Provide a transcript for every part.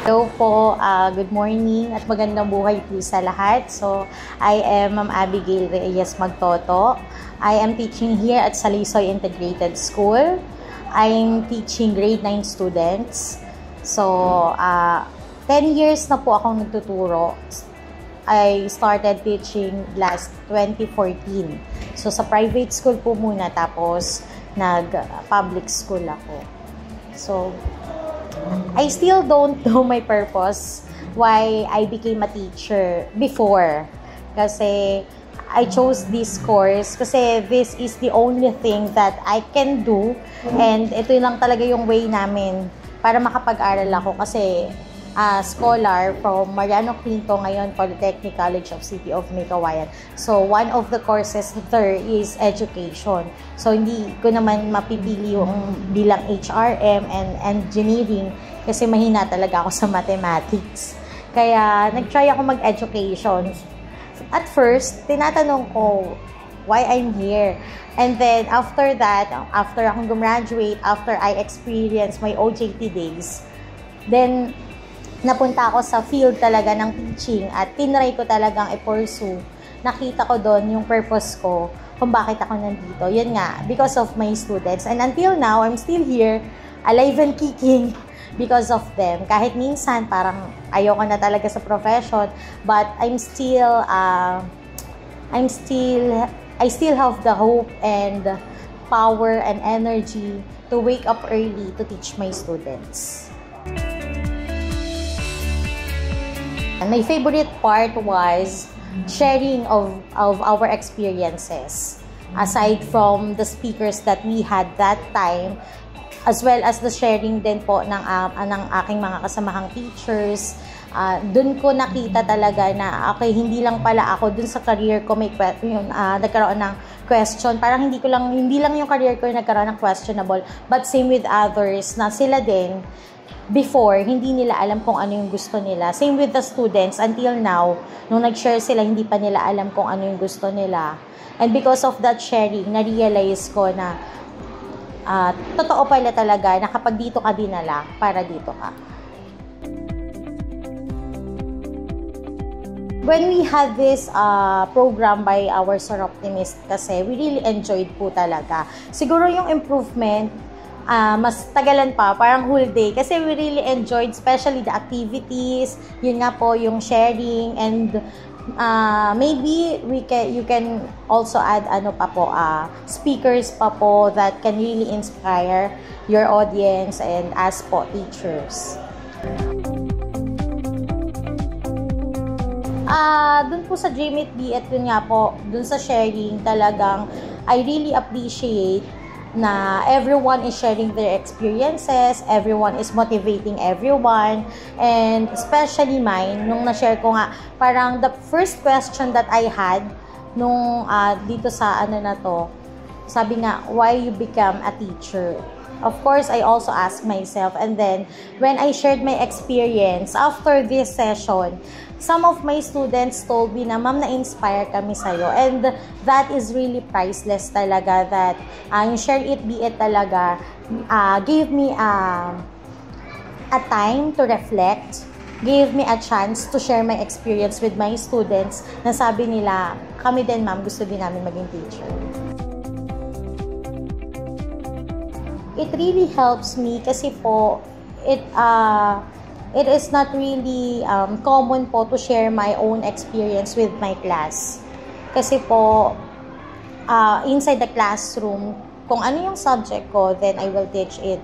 Hello po, good morning at magandang buhay po sa lahat. So, I am Ma'am Abigail Reyes Magtoto. I am teaching here at Salisoy Integrated School. I'm teaching grade 9 students. So, 10 years na po akong nagtuturo. I started teaching last 2014. So, sa private school po muna, tapos nag-public school ako. So, I still don't know my purpose why I became a teacher before. Kasi I chose this course kasi this is the only thing that I can do and ito lang talaga yung way namin para makapag-aral ako kasi scholar from Mariano Quinto ngayon Polytechnic College of City of Maykawayan. So one of the courses there is education. So hindi ko naman mapipili yung bilang HRM and engineering kasi mahina talaga ako sa mathematics. Kaya nag-try ako mag-education. At first, tinatanong ko why I'm here. And then after that, after akong gumraduate, after I experienced my OJT days, then napunta ako sa field talaga ng teaching at tinry ko talagang i-pursue. Nakita ko doon yung purpose ko kung bakit ako nandito. Yun nga, because of my students. And until now, I'm still here, alive and kicking because of them. Kahit minsan, parang ayoko na talaga sa profession, but I still have the hope and power and energy to wake up early to teach my students. And my favorite part was sharing of our experiences. Aside from the speakers that we had that time, as well as the sharing din po ng aking mga kasamahang teachers, dun ko nakita talaga na okay, hindi lang pala ako dun sa career ko may nagkaroon ng question. Parang hindi lang yung career ko yung nagkaroon ng questionable, but same with others na sila din. Before, hindi nila alam kung ano yung gusto nila. Same with the students. Until now, nung nag-share sila, hindi pa nila alam kung ano yung gusto nila. And because of that sharing, na-realize ko na totoo pala talaga na kapag dito ka dinala, para dito ka. When we had this program by our Sir Optimist kasi, we really enjoyed po talaga. Siguro yung improvement, mas tagalan pa, parang whole day. Kasi we really enjoyed, especially the activities, yun nga po, yung sharing, and maybe you can also add speakers pa po that can really inspire your audience and as po teachers. Dun po sa JMIT at yun nga po, dun sa sharing, talagang I really appreciate na everyone is sharing their experiences, everyone is motivating everyone, and especially mine, nung na-share ko nga, parang the first question that I had nung dito sa sabi nga, why you become a teacher? Of course, I also asked myself, and then when I shared my experience after this session, some of my students told me na, Ma'am, na-inspire kami sa'yo. And that is really priceless talaga, that yung share it, be it talaga, gave me a time to reflect, gave me a chance to share my experience with my students, na sabi nila, kami din, Ma'am, gusto din namin maging teacher. It really helps me kasi po, it is not really common po to share my own experience with my class. Kasi po, inside the classroom, kung ano yung subject ko, then I will teach it.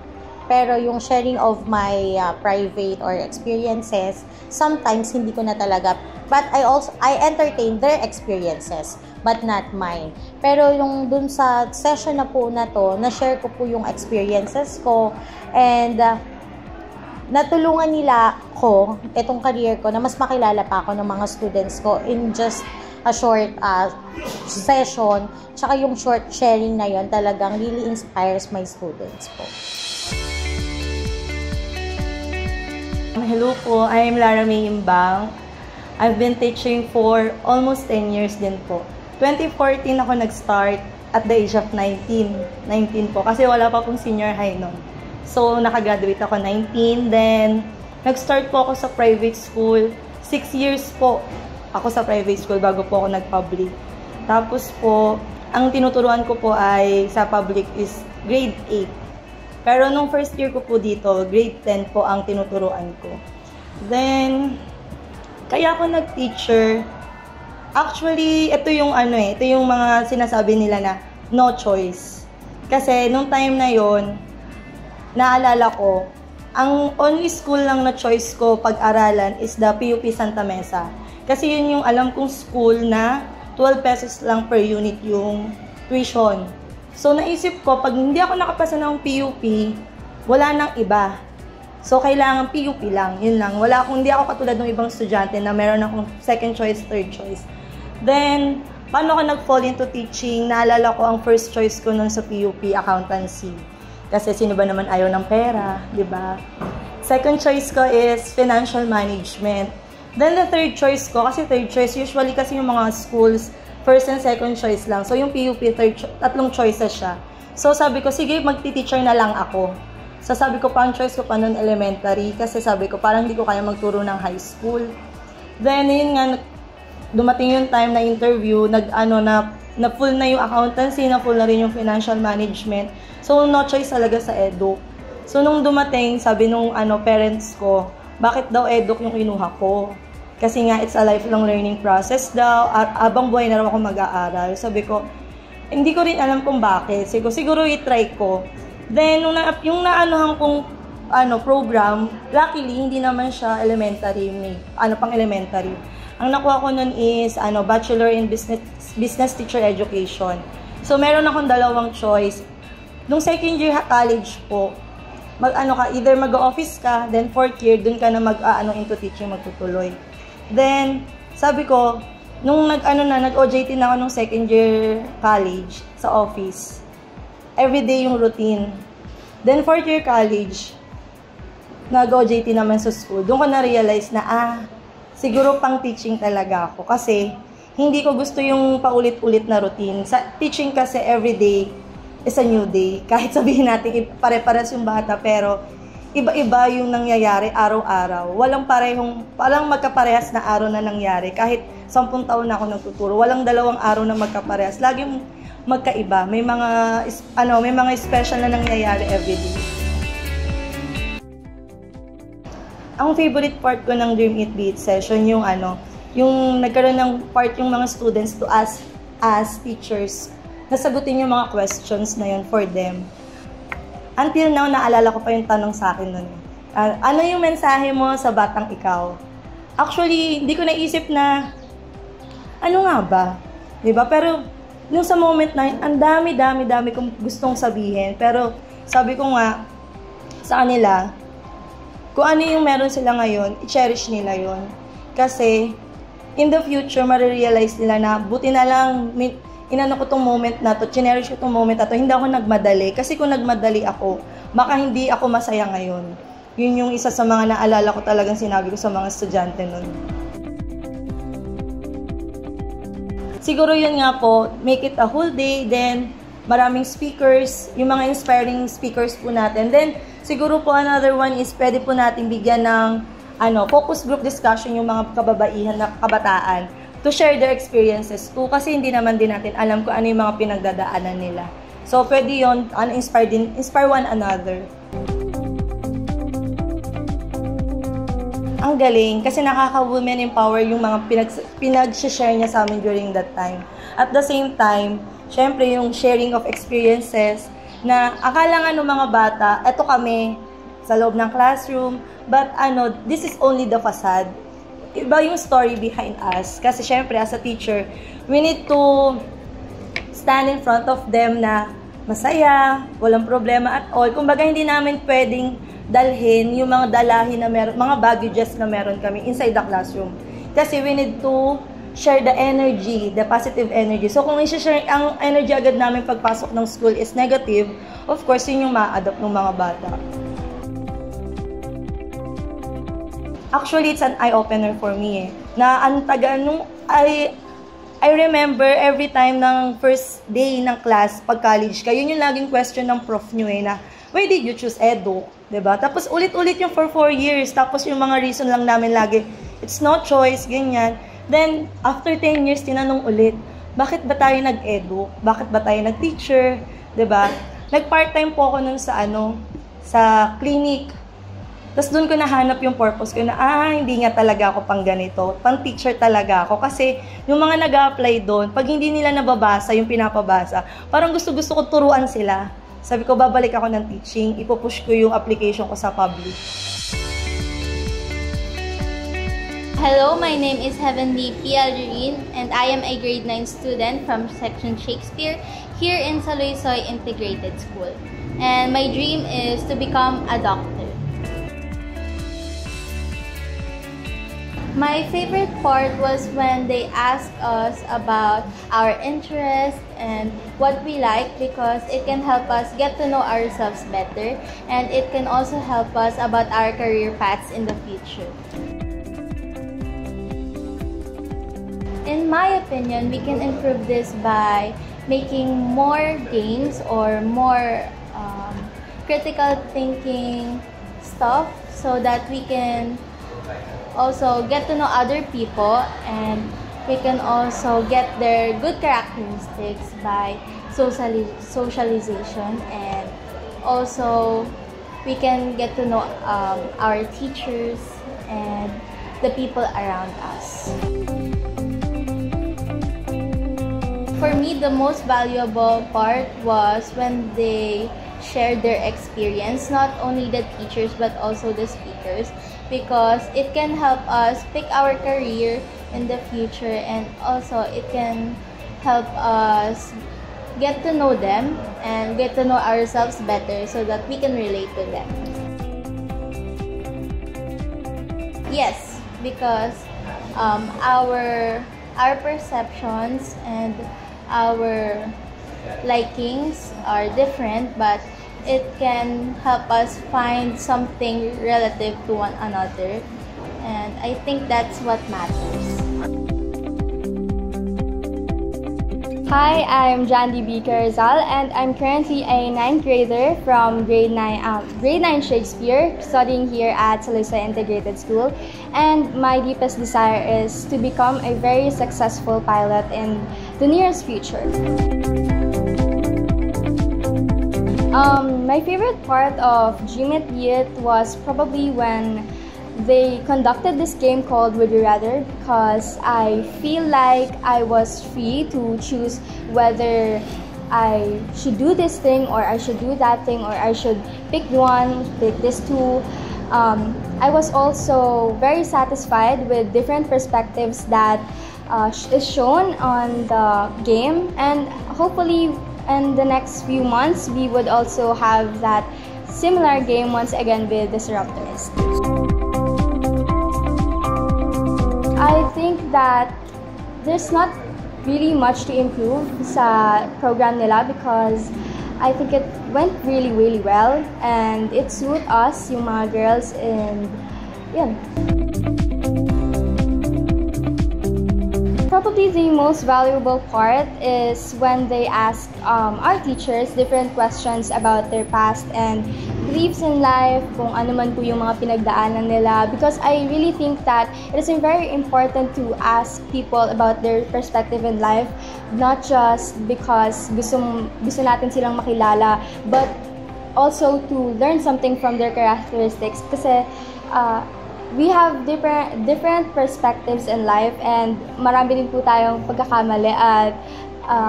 Pero yung sharing of my private or experiences, sometimes hindi ko na talaga. But I entertain their experiences, but not mine. Pero yung dun sa session na po na to, na-share ko po yung experiences ko, and natulungan nila ko, itong career ko, na mas makilala pa ako ng mga students ko in just a short session. Tsaka yung short sharing na yon talagang really inspires my students po. Hello po, I'm Lara May Imbang. I've been teaching for almost 10 years din po. 2014 ako nag-start at the age of 19 po kasi wala pa pong senior high noon. So, nakagraduate ako 19, then Nag-start po ako sa private school. 6 years po ako sa private school bago po ako nag-public. Tapos po, ang tinuturuan ko po ay sa public is grade 8. Pero nung first year ko po dito, grade 10 po ang tinuturuan ko. Then, kaya ako nag-teacher. Actually, ito yung ito yung mga sinasabi nila na no choice. Kasi nung time na yon, naalala ko, ang only school lang na choice ko pag-aralan is the PUP Santa Mesa. Kasi yun yung alam kong school na 12 pesos lang per unit yung tuition. So naisip ko, pag hindi ako nakapasa ng PUP, wala nang iba. So kailangan PUP lang, yun lang. Hindi ako katulad ng ibang estudyante na meron akong second choice, third choice. Then, paano ako nag-fall into teaching? Naalala ko ang first choice ko nun sa PUP, accountancy. Kasi sino ba naman ayaw ng pera, di ba? Second choice ko is financial management. Then the third choice ko, kasi third choice, usually kasi yung mga schools, first and second choice lang. So yung PUP, tatlong choices siya. So sabi ko, sige, magti-teacher na lang ako. So sabi ko, pang choice ko pa noon elementary, kasi sabi ko, parang hindi ko kaya magturo ng high school. Then yun nga, dumating yung time na interview, na full na yung accountancy, na full na rin yung financial management. So, no choice talaga sa edu. So, nung dumating, sabi nung parents ko, bakit daw edu yung kinuha ko? Kasi nga, it's a lifelong learning process daw. Abang buhay na raw ako mag-aaral. Sabi ko, hindi ko rin alam kung bakit. Siguro i-try ko. Then, yung naanohan kong program, luckily, hindi naman siya elementary. Pang elementary. Ang nakuha ko nun is Bachelor in Business Teacher Education. So, meron akong dalawang choice. Nung second year college po, either mag-office ka, then fourth year, dun ka na into teaching, magtutuloy. Then, sabi ko, nung nag-OJT na ako nung second year college sa office, everyday yung routine. Then, fourth year college, nag-OJT naman sa school. Doon ko na-realize na, siguro pang teaching talaga ako. Kasi, hindi ko gusto yung paulit-ulit na routine. Sa teaching kasi everyday is a new day. Kahit sabihin natin pare-pares yung bata, pero iba-iba yung nangyayari araw-araw. Walang magkaparehas na araw na nangyari. Kahit 10 taon na ako nagtuturo, walang 2 araw na magkaparehas. Laging magkaiba. May mga special na nangyayari everyday. Ang favorite part ko ng Dream It Be It session, yung nagkaroon ng part yung mga students to ask as teachers, nasagutin yung mga questions na yun for them. Until now, naalala ko pa yung tanong sa akin nun. Ano yung mensahe mo sa batang ikaw? Actually, hindi ko naisip na, ano nga ba? Diba? Pero, nung sa moment na yun, ang dami kong gustong sabihin. Pero, sabi ko nga, sa kanila, kung ano yung meron sila ngayon, i-cherish nila yon. Kasi, in the future, marirealize nila na, buti na lang, inano ko tong moment na to, cherish ko tong moment na to, hindi ako nagmadali. Kasi kung nagmadali ako, baka hindi ako masaya ngayon. Yun yung isa sa mga naalala ko talagang sinabi ko sa mga estudyante nun. Siguro yun nga po, make it a whole day, then maraming speakers, yung mga inspiring speakers po natin. Then, siguro po another one is pwede po natin bigyan ng focus group discussion yung mga kababaihan na kabataan to share their experiences too, kasi hindi naman din natin alam kung ano yung mga pinagdadaanan nila. So, pwede yun, inspire one another. Ang galing, kasi nakaka-women empower yung mga pinag-share niya sa amin during that time. At the same time, syempre yung sharing of experiences na akala nga ng mga bata, eto kami sa loob ng classroom, but this is only the facade. Iba yung story behind us. Kasi syempre, as a teacher, we need to stand in front of them na masaya, walang problema at all. Kumbaga, hindi namin pwedeng dalhin yung mga dalahin na meron, mga baggages na meron kami inside the classroom. Kasi we need to share the energy, the positive energy. So, kung i-share, ang energy agad namin pagpasok ng school is negative, of course, yun yung ma-adopt ng mga bata. Actually, it's an eye-opener for me na I remember every time ng first day ng class, pag college ka, yun yung laging question ng prof nyo na, why did you choose edu? 'Diba? Tapos ulit-ulit yung for 4 years. Tapos yung mga reason lang namin lagi, it's no choice, ganyan. Then, after 10 years, tinanong ulit, bakit ba tayo nag-edu? Bakit ba tayo nag-teacher? 'Diba? Nag-part-time po ako nun sa clinic. Tapos doon ko nahanap yung purpose ko na, hindi nga talaga ako pang ganito. Pang teacher talaga ako. Kasi yung mga nag-a-apply doon, pag hindi nila nababasa yung pinapabasa, parang gusto-gusto ko turuan sila. Sabi ko, babalik ako ng teaching, ipupush ko yung application ko sa public. Hello, my name is Heavenly P. Algerine, and I am a grade 9 student from Section Shakespeare here in Saloysoy Integrated School. And my dream is to become a doctor. My favorite part was when they asked us about our interests and what we like, because it can help us get to know ourselves better, and it can also help us about our career paths in the future. In my opinion, we can improve this by making more games or more critical thinking stuff so that we can also get to know other people, and we can also get their good characteristics by socialization, and also we can get to know our teachers and the people around us. For me, the most valuable part was when they shared their experience, not only the teachers but also the speakers, because it can help us pick our career in the future, and also it can help us get to know them and get to know ourselves better so that we can relate to them. Yes, because our perceptions and our likings are different, but it can help us find something relative to one another, and I think that's what matters. Hi, I'm Jandy B. Carazal, and I'm currently a 9th grader from grade 9 Shakespeare, studying here at Saloysoy Integrated School. And my deepest desire is to become a very successful pilot in the nearest future. My favorite part of GMAT Youth was probably when they conducted this game called Would You Rather, because I feel like I was free to choose whether I should do this thing or I should do that thing, or I should pick one, pick this two. I was also very satisfied with different perspectives that is shown on the game, and hopefully in the next few months we would also have that similar game once again with Disruptors. I think that there's not really much to improve sa program nila, because I think it went really, really well, and it suit us, yung mga girls, and yun. Probably the most valuable part is when they ask our teachers different questions about their past and beliefs in life, kung ano man po yung mga pinagdaanan nila, because I really think that it is very important to ask people about their perspective in life, not just because gusto natin silang makilala, but also to learn something from their characteristics, kasi we have different perspectives in life, and marami din po tayong pagkakamali at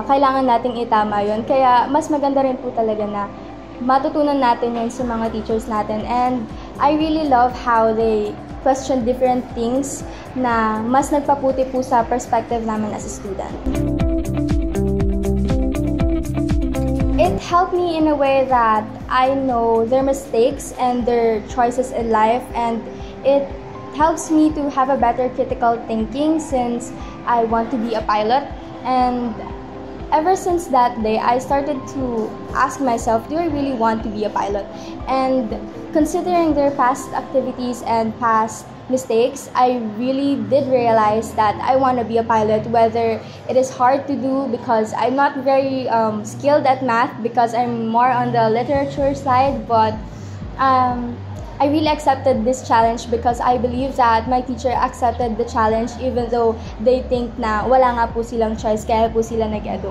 kailangan nating itama yun. Kaya mas maganda rin po talaga na matutunan natin yun sa mga teachers natin. And I really love how they question different things na mas nagpaputi po sa perspective namin as a student. It helped me in a way that I know their mistakes and their choices in life, and it helps me to have a better critical thinking since I want to be a pilot. And ever since that day, I started to ask myself, do I really want to be a pilot? And considering their past activities and past mistakes, I really did realize that I want to be a pilot, whether it is hard to do because I'm not very skilled at math, because I'm more on the literature side, but I really accepted this challenge because I believe that my teacher accepted the challenge even though they think na wala nga po silang choice, kaya po sila nag-edu.